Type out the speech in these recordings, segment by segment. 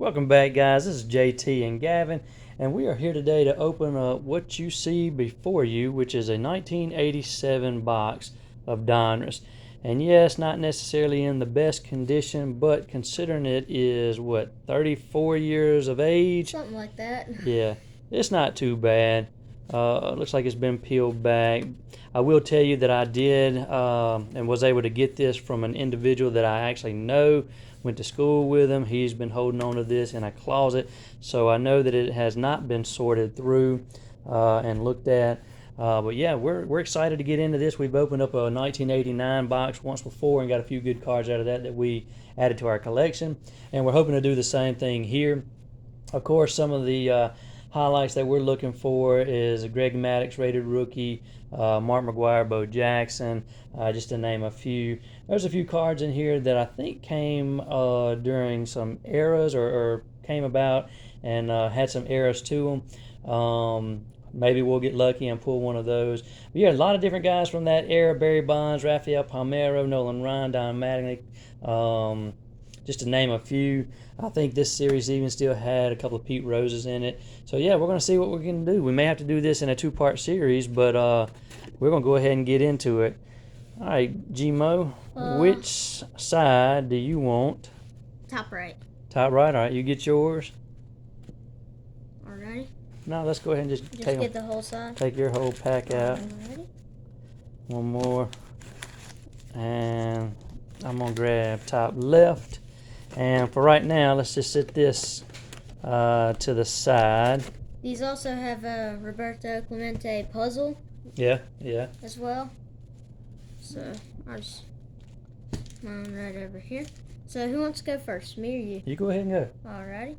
Welcome back, guys. This is JT and Gavin, and we are here today to open up what you see before you, which is a 1987 box of Donruss. And yes, not necessarily in the best condition, but considering it is, 34 years of age? Something like that. Yeah, it's not too bad. Looks like it's been peeled back. I will tell you that I did and was able to get this from an individual that I actually know, went to school with him. He's been holding on to this in a closet, so I know that it has not been sorted through and looked at. But yeah, we're excited to get into this. We've opened up a 1989 box once before and got a few good cards out of that we added to our collection, and we're hoping to do the same thing here. Of course, some of the highlights that we're looking for is Greg Maddux rated rookie, Mark McGwire, Bo Jackson, just to name a few. There's a few cards in here that I think came during some eras or came about and had some eras to them. Maybe we'll get lucky and pull one of those. But yeah, a lot of different guys from that era: Barry Bonds, Rafael Palmeiro, Nolan Ryan, Don Mattingly, just to name a few. I think this series even still had a couple of Pete Roses in it. So yeah, we're going to see what we can do. We may have to do this in a two-part series, but we're going to go ahead and get into it. All right, G-Mo, which side do you want? Top right. Top right. All right, you get yours. Alrighty. No, let's go ahead and just get the whole side. Take your whole pack out. Alrighty. One more. And I'm going to grab top left. And for right now, let's just set this to the side. These also have a Roberto Clemente puzzle. Yeah. As well. So I'll just mine right over here. So who wants to go first, me or you? You go ahead and go. Alrighty.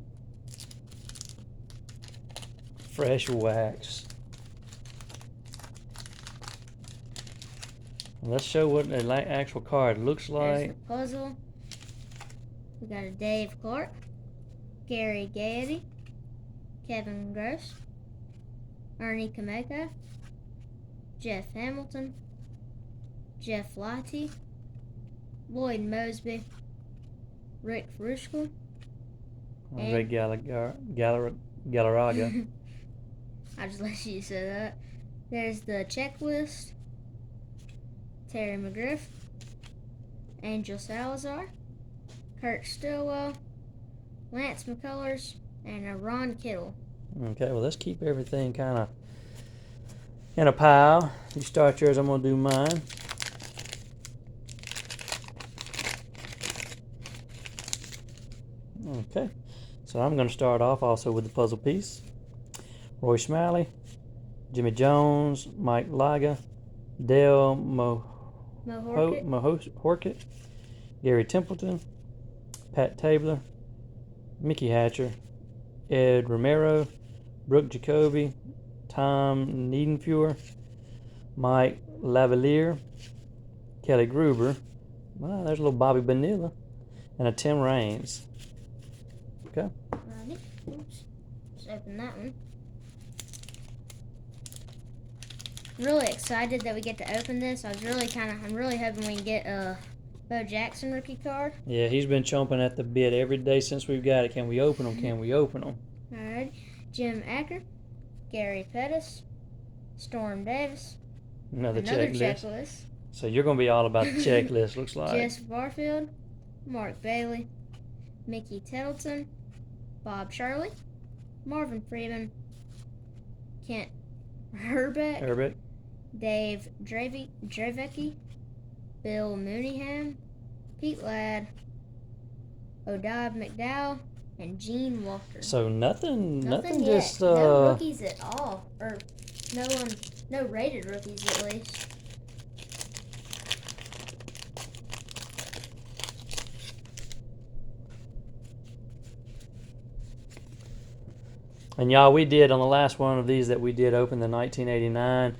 Fresh wax. Let's show what an actual card looks like. There's the puzzle. We got a Dave Clark, Gary Gaiety, Kevin Gross, Ernie Kameko, Jeff Hamilton, Jeff Lighty, Lloyd Mosby, Rick Frushkel, Andre Galarraga. I just let you say that. There's the checklist, Terry McGriff, Angel Salazar, Kurt Stillwell, Lance McCullers, and Ron Kittle. Okay, well, let's keep everything kind of in a pile. You start yours, I'm going to do mine. Okay, so I'm going to start off also with the puzzle piece. Roy Smalley, Jimmy Jones, Mike Liga, Dale Mohorkett, Gary Templeton, Pat Tabler, Mickey Hatcher, Ed Romero, Brooke Jacoby, Tom Niedenfuhr, Mike Lavalier, Kelly Gruber. Wow, there's a little Bobby Bonilla, and a Tim Raines. Okay. Alrighty. Oops. Just open that one. I'm really excited that we get to open this. I'm really hoping we can get a Bo Jackson rookie card. Yeah, he's been chomping at the bit every day since we've got it. Can we open them? Can we open them? Alright. Jim Acker, Gary Pettis, Storm Davis. Another checklist. So you're going to be all about the checklist, looks like. Jess Barfield, Mark Bailey, Mickey Tettleton, Bob Shirley, Marvin Freeman, Kent Herbeck, Dave Dravecki, Bill Mooneyham, Pete Ladd, Odab McDowell, and Gene Walker. So nothing yet. just no rookies at all, or no rated rookies at least. And y'all, we did on the last one of these that we did open, the 1989.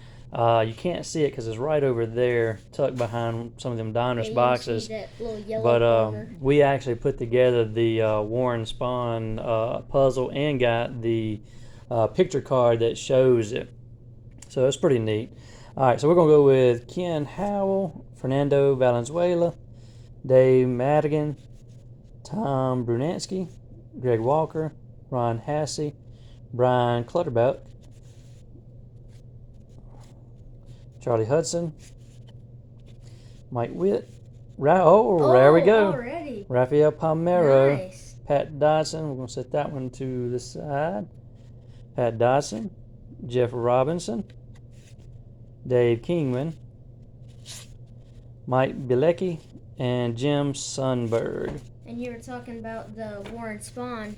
You can't see it because it's right over there, tucked behind some of them Donruss boxes. See that little yellow corner. We actually put together the Warren Spahn puzzle and got the picture card that shows it. So it's pretty neat. All right, so we're going to go with Ken Howell, Fernando Valenzuela, Dave Madigan, Tom Brunansky, Greg Walker, Ron Hassey, Brian Clutterbuck, Charlie Hudson, Mike Witt. There we go. Already. Rafael Palmero, Nice. Pat Dodson. We're going to set that one to the side. Pat Dodson, Jeff Robinson, Dave Kingman, Mike Bilecki, and Jim Sundberg. And you were talking about the Warren Spahn.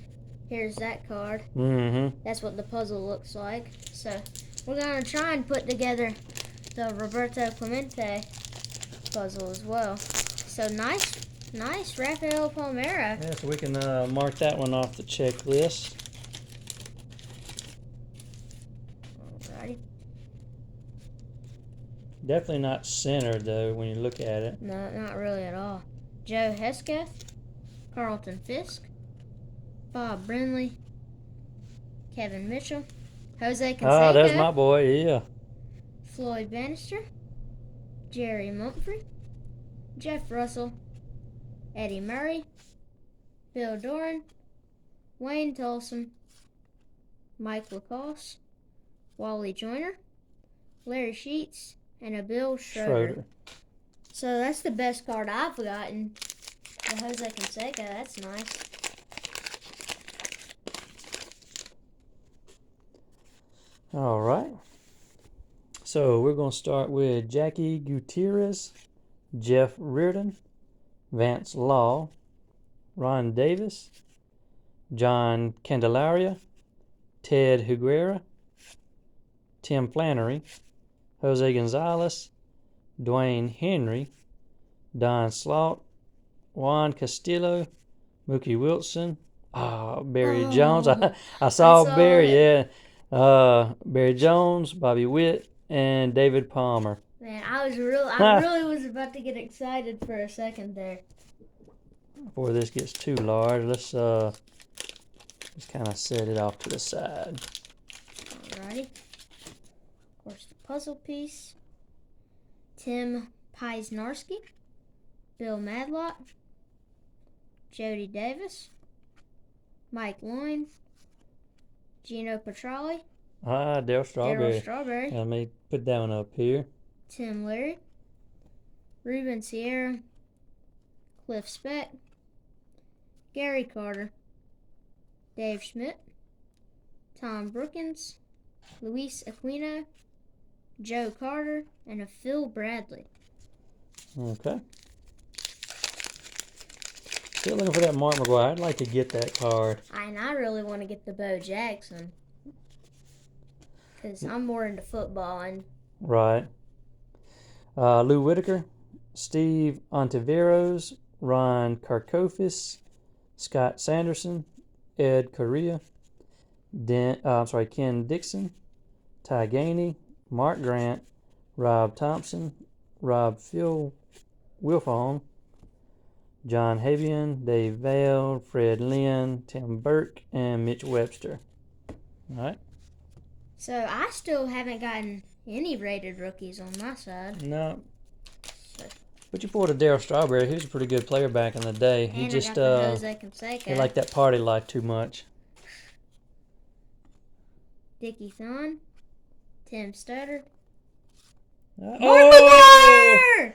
Here's that card. Mm-hmm. That's what the puzzle looks like. So we're going to try and put together the Roberto Clemente puzzle as well. So nice Rafael Palmero. Yeah, so we can mark that one off the checklist. Alrighty. Definitely not centered, though, when you look at it. No, not really at all. Joe Hesketh, Carlton Fisk, Bob Brindley, Kevin Mitchell, Jose Canseco. Ah, that's my boy, yeah. Floyd Bannister, Jerry Mumphrey, Jeff Russell, Eddie Murray, Bill Doran, Wayne Tolson, Mike Lacoste, Wally Joyner, Larry Sheets, and a Bill Schroeder. So that's the best card I've gotten. The Jose Canseco, that's nice. All right. So we're going to start with Jackie Gutierrez, Jeff Reardon, Vance Law, Ron Davis, John Candelaria, Ted Higuera, Tim Flannery, Jose Gonzalez, Dwayne Henry, Don Slaught, Juan Castillo, Mookie Wilson, Barry Jones. I saw Barry, it. yeah. Barry Jones, Bobby Witt, and David Palmer. Man, I really was about to get excited for a second there. Before this gets too large, let's just kind of set it off to the side. Alrighty. Of course, the puzzle piece. Tim Piznarski, Bill Madlock, Jody Davis, Mike Loyne, Gino Petrali, Dale Strawberry. Darryl Strawberry, Let me put that one up here. Tim Leary, Ruben Sierra, Cliff Speck, Gary Carter, Dave Schmidt, Tom Brookins, Luis Aquino, Joe Carter, and a Phil Bradley. Okay. Still looking for that Mark McGuire. I'd like to get that card. And I really want to get the Bo Jackson. Because I'm more into football. And Right. Lou Whitaker, Steve Ontiveros, Ron Karkofis, Scott Sanderson, Ed Correa, Ken Dixon, Ty Gainey, Mark Grant, Rob Thompson, Rob Wilfong, John Havian, Dave Vale, Fred Lynn, Tim Burke, and Mitch Webster. All right. so I still haven't gotten any rated rookies on my side. No. So, But you pulled a Darryl Strawberry. He was a pretty good player back in the day. He and just I got the Jose Canseco. he liked that party life too much. Dickie Thon, Tim Stutter. Mark McGuire!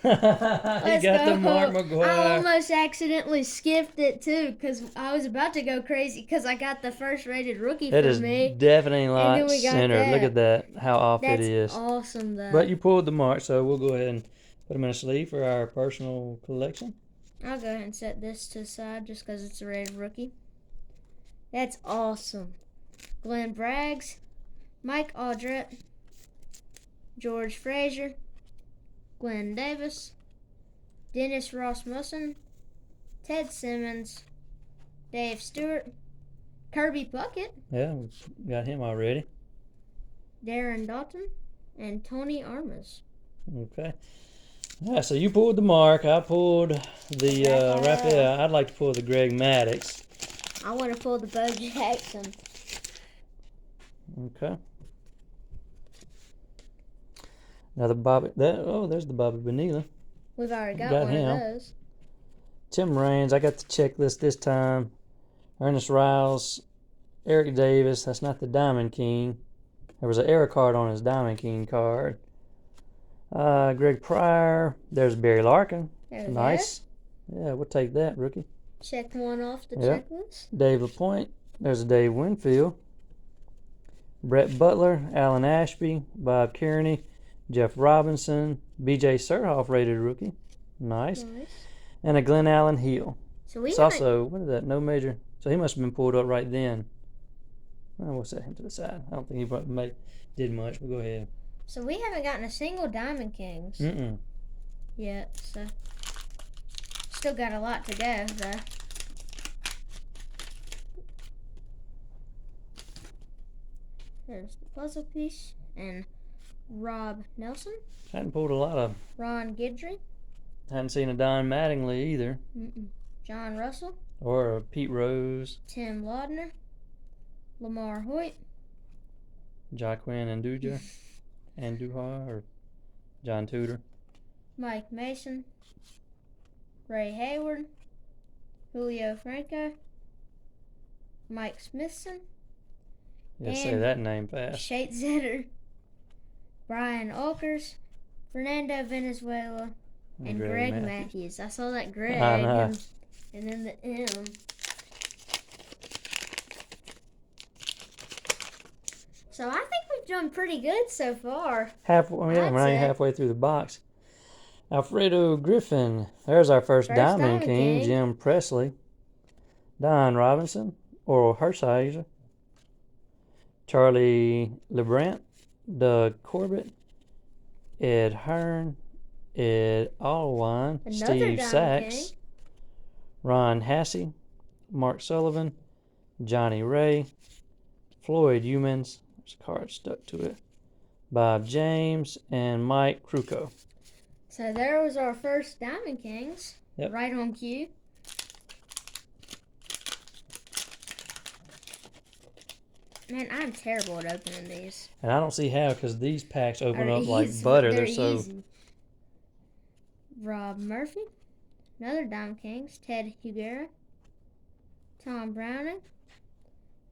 He Let's got go. the Mark I McGuire. almost accidentally skipped it too because I was about to go crazy because I got the first rated rookie That for is me. definitely then not we got centered. that. Look at that, how off That's it is. awesome though. But you pulled the mark, so we'll go ahead and put them in a sleeve for our personal collection. I'll go ahead and set this to the side just because it's a rated rookie. That's awesome. Glenn Braggs, Mike Audrette, George Frazier, Glenn Davis, Dennis Rasmussen, Ted Simmons, Dave Stewart, Kirby Puckett, Yeah, we got him already. Darren Dalton, and Tony Armas. Okay. Yeah, so you pulled the mark. I pulled the Raphael. I'd like to pull the Greg Maddox. I want to pull the Bo Jackson. Okay. Now the Bobby. There's the Bobby Bonilla. We've already got Got one him. of those. Tim Raines. I got the checklist this time. Ernest Riles, Eric Davis. That's not the Diamond King. There was an error card on his Diamond King card. Greg Pryor. There's Barry Larkin. There we Nice. Yeah, we'll take that, rookie. Check one off the Yep. checklist. Dave LaPointe. There's a Dave Winfield. Brett Butler, Alan Ashby, Bob Kearney, Jeff Robinson, B.J. Surhoff, rated rookie. Nice. And a Glenn Allen Hill. So It's also, what is that? No major. So he must have been pulled up right then. Well, we'll set him to the side. I don't think he did much, but go ahead. So we haven't gotten a single Diamond Kings yet, so still got a lot to go, though. There's the puzzle piece, and Rob Nelson. Hadn't pulled a lot of. Ron Guidry. Hadn't seen a Don Mattingly either. John Russell. Or a Pete Rose. Tim Laudner. Lamar Hoyt. Jaquin Andujar or John Tudor. Mike Mason. Ray Hayward. Julio Franco. Mike Smithson. Yeah, say that name fast. Shate Zetter. Brian Alkers. Fernando Venezuela. And Greg Matthews. I saw that Greg. And then the M. So I think we've done pretty good so far. We're not even halfway through the box. Alfredo Griffin. There's our first Diamond King. Jim Presley. Don Robinson. Oral Hershiser. Charlie LeBrant. Doug Corbett. Ed Hearn. Ed Allwine. Steve Sachs. Ron Hassey. Mark Sullivan. Johnny Ray. Floyd Humans. There's a card stuck to it. Bob James and Mike Kruko. So there was our first Diamond Kings. Yep. Right on cue. Man, I'm terrible at opening these. And I don't see how, because these packs open up like butter. They're so easy. Rob Murphy. Another Diamond Kings. Ted Higuera. Tom Browning.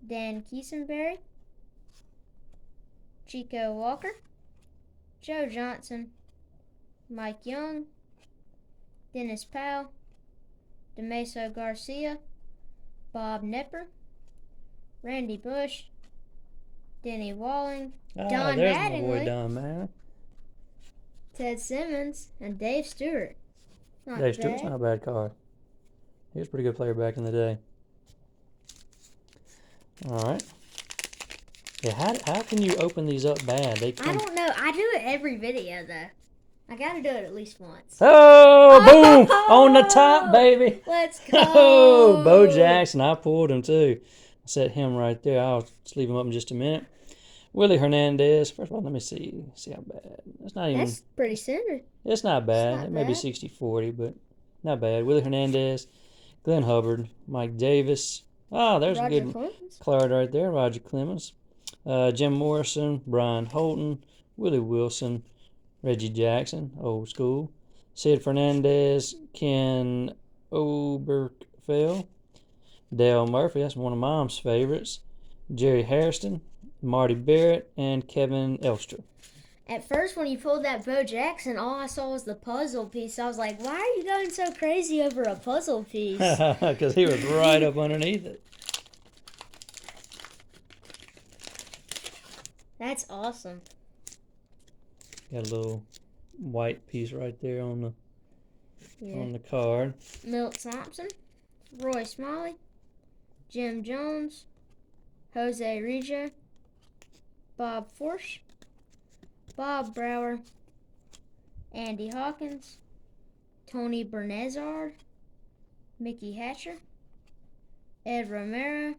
Dan Kiesenberry. Chico Walker. Joe Johnson. Mike Young. Dennis Powell. DeMaso Garcia. Bob Nepper. Randy Bush. Denny Walling. Don there's Mattingly. my boy Don Mattingly. Ted Simmons. And Dave Stewart. Dave Stewart's not a bad card. He was a pretty good player back in the day. All right. Yeah, how can you open these up bad? I don't know. I do it every video, though. I got to do it at least once. Oh, boom! On the top, baby. Let's go. Oh, Bo Jackson. I pulled him, too. I set him right there. I'll just leave him up in just a minute. Willie Hernandez. First of all, let me see. See how bad. That's pretty centered. It's not bad. It may be 60-40, but not bad. Willie Hernandez. Glenn Hubbard. Mike Davis. Oh, there's a good card right there. Roger Clemens. Jim Morrison. Brian Holton. Willie Wilson. Reggie Jackson. Old school. Sid Fernandez. Ken Oberkfell. Dale Murphy. That's one of Mom's favorites. Jerry Hairston. Marty Barrett. And Kevin Elster. At first, when you pulled that Bo Jackson, all I saw was the puzzle piece. I was like, why are you going so crazy over a puzzle piece? Because he was right up underneath it. That's awesome. Got a little white piece right there on the card. Milt Thompson, Roy Smalley, Jim Jones, Jose Reggio, Bob Forsch, Bob Brower, Andy Hawkins, Tony Bernazard, Mickey Hatcher, Ed Romero,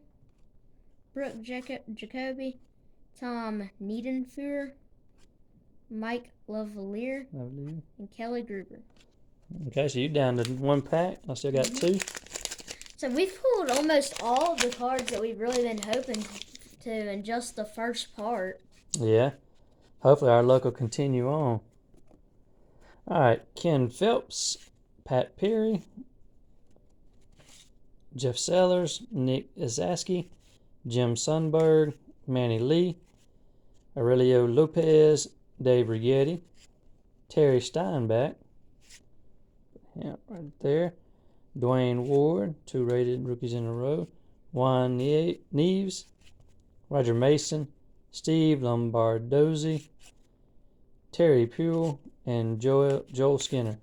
Brooke Jacoby, Tom Niedenfuhr, Mike Lavalier, and Kelly Gruber. Okay, so you're down to one pack. I still got two. So we've pulled almost all of the cards that we've really been hoping to in just the first part. Yeah. Hopefully our luck will continue on. All right, Ken Phelps, Pat Perry, Jeff Sellers, Nick Izaski, Jim Sundberg, Manny Lee, Aurelio Lopez, Dave Rigetti, Terry Steinbach, yeah, right there, Dwayne Ward, 2 rated rookies in a row, Juan Neves, Roger Mason, Steve Lombardozzi, Terry Pule, and Joel Skinner.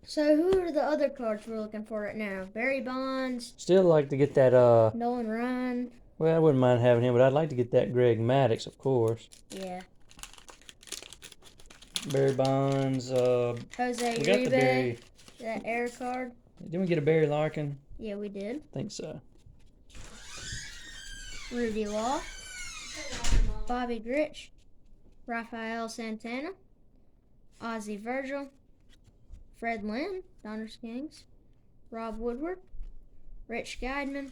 So who are the other cards we're looking for right now? Barry Bonds, Still like to get that, Nolan Ryan. well, I wouldn't mind having him, but I'd like to get that Greg Maddux, of course. Yeah. Barry Bonds, Jose we got the Barry. Uribe, that air card. Didn't we get a Barry Larkin? Yeah, we did. I think so. Rudy Law, Bobby Grich, Rafael Santana, Ozzie Virgil, Fred Lynn, Donruss Kings, Rob Woodward, Rich Geidman,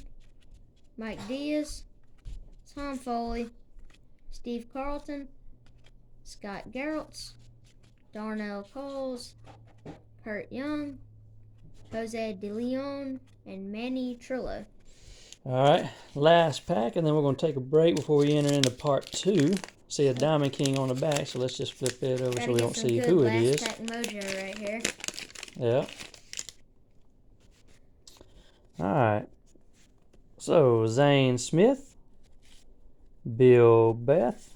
Mike Diaz, Tom Foley, Steve Carlton, Scott Geraltz, Darnell Coles, Kurt Young, Jose De Leon, and Manny Trillo. All right, last pack, and then we're going to take a break before we enter into part 2. See a Diamond King on the back, so let's just flip it over so we don't see who it is. Last pack mojo right here. Yeah. All right. So, Zane Smith, Bill Beth,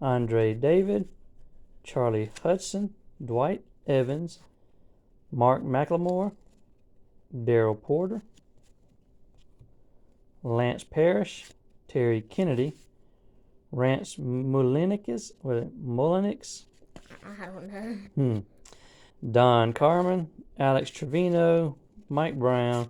Andre David, Charlie Hudson, Dwight Evans, Mark McLemore, Daryl Porter, Lance Parrish, Terry Kennedy, Rance Mulinix, I don't know. Don Carmen, Alex Trevino, Mike Brown,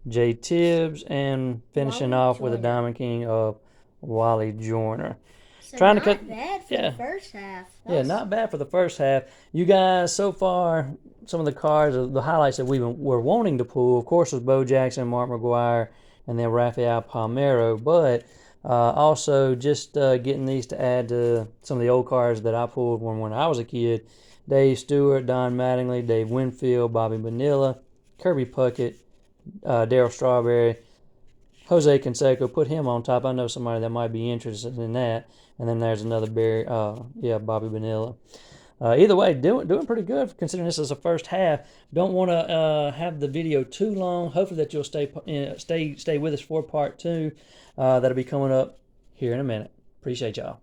Jay Tibbs, and finishing Wally off with a Joyner. Diamond King of Wally Joyner. So Trying to not cut- bad for yeah. the first half. Yeah, not bad for the first half. You guys, so far, some of the cards, the highlights that we were wanting to pull, of course, was Bo Jackson, Mark McGuire, and then Rafael Palmeiro. But also just getting these to add to some of the old cards that I pulled when I was a kid. Dave Stewart, Don Mattingly, Dave Winfield, Bobby Bonilla, Kirby Puckett, Darryl Strawberry, Jose Canseco. Put him on top. I know somebody that might be interested in that. And then there's another Bobby Bonilla. Either way, doing pretty good considering this is the first half. Don't want to have the video too long. Hopefully that you'll stay with us for part 2. That'll be coming up here in a minute. Appreciate y'all.